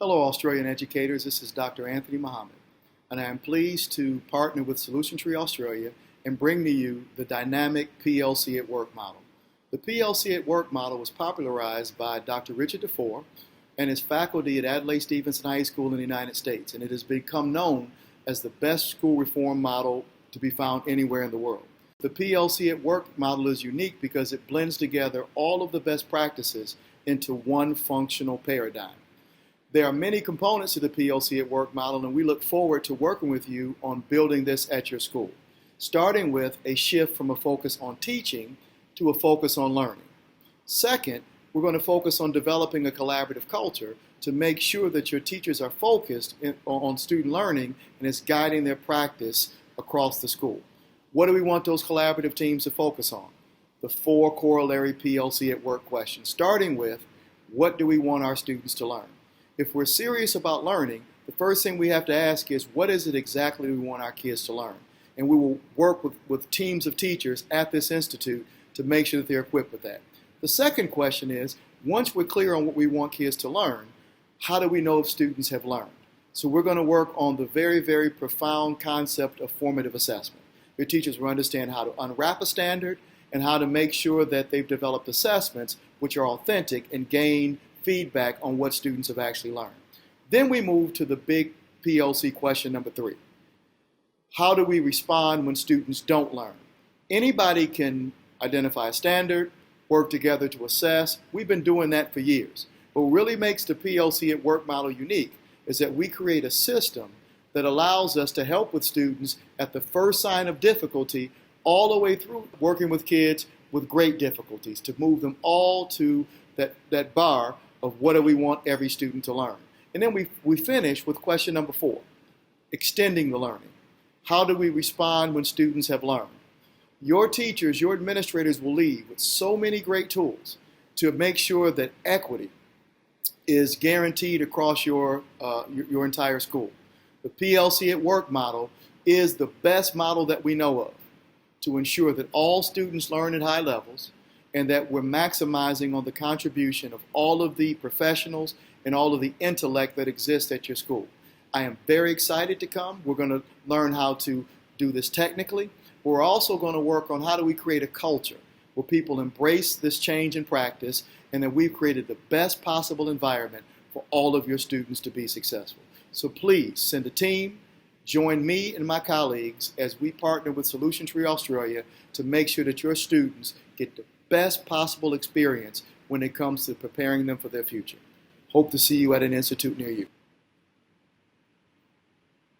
Hello Australian educators, this is Dr. Anthony Muhammad, and I am pleased to partner with Solution Tree Australia and bring to you the dynamic PLC at Work model. The PLC at Work model was popularized by Dr. Richard DeFore and his faculty at Adelaide Stevenson High School in the United States, and it has become known as the best school reform model to be found anywhere in the world. The PLC at Work model is unique because it blends together all of the best practices into one functional paradigm. There are many components to the PLC at Work model, and we look forward to working with you on building this at your school, starting with a shift from a focus on teaching to a focus on learning. Second, we're going to focus on developing a collaborative culture to make sure that your teachers are focused on student learning and is guiding their practice across the school. What do we want those collaborative teams to focus on? The 4 corollary PLC at Work questions, starting with what do we want our students to learn? If we're serious about learning, the first thing we have to ask is, what is it exactly we want our kids to learn? And we will work with teams of teachers at this institute to make sure that they're equipped with that. The second question is, once we're clear on what we want kids to learn, how do we know if students have learned? So we're going to work on the very, very profound concept of formative assessment. Your teachers will understand how to unwrap a standard and how to make sure that they've developed assessments which are authentic and gain feedback on what students have actually learned. Then we move to the big PLC question number 3. How do we respond when students don't learn? Anybody can identify a standard, work together to assess. We've been doing that for years. But what really makes the PLC at Work model unique is that we create a system that allows us to help with students at the first sign of difficulty all the way through working with kids with great difficulties to move them all to that bar of what do we want every student to learn. And then we finish with question number 4, extending the learning. How do we respond when students have learned? Your teachers, your administrators will leave with so many great tools to make sure that equity is guaranteed across your entire school. The PLC at Work model is the best model that we know of to ensure that all students learn at high levels, and that we're maximizing on the contribution of all of the professionals and all of the intellect that exists at your school. I am very excited to come. We're going to learn how to do this technically. We're also going to work on how do we create a culture where people embrace this change in practice, and that we've created the best possible environment for all of your students to be successful. So please send a team, join me and my colleagues as we partner with Solution Tree Australia to make sure that your students get the best possible experience when it comes to preparing them for their future. Hope to see you at an institute near you.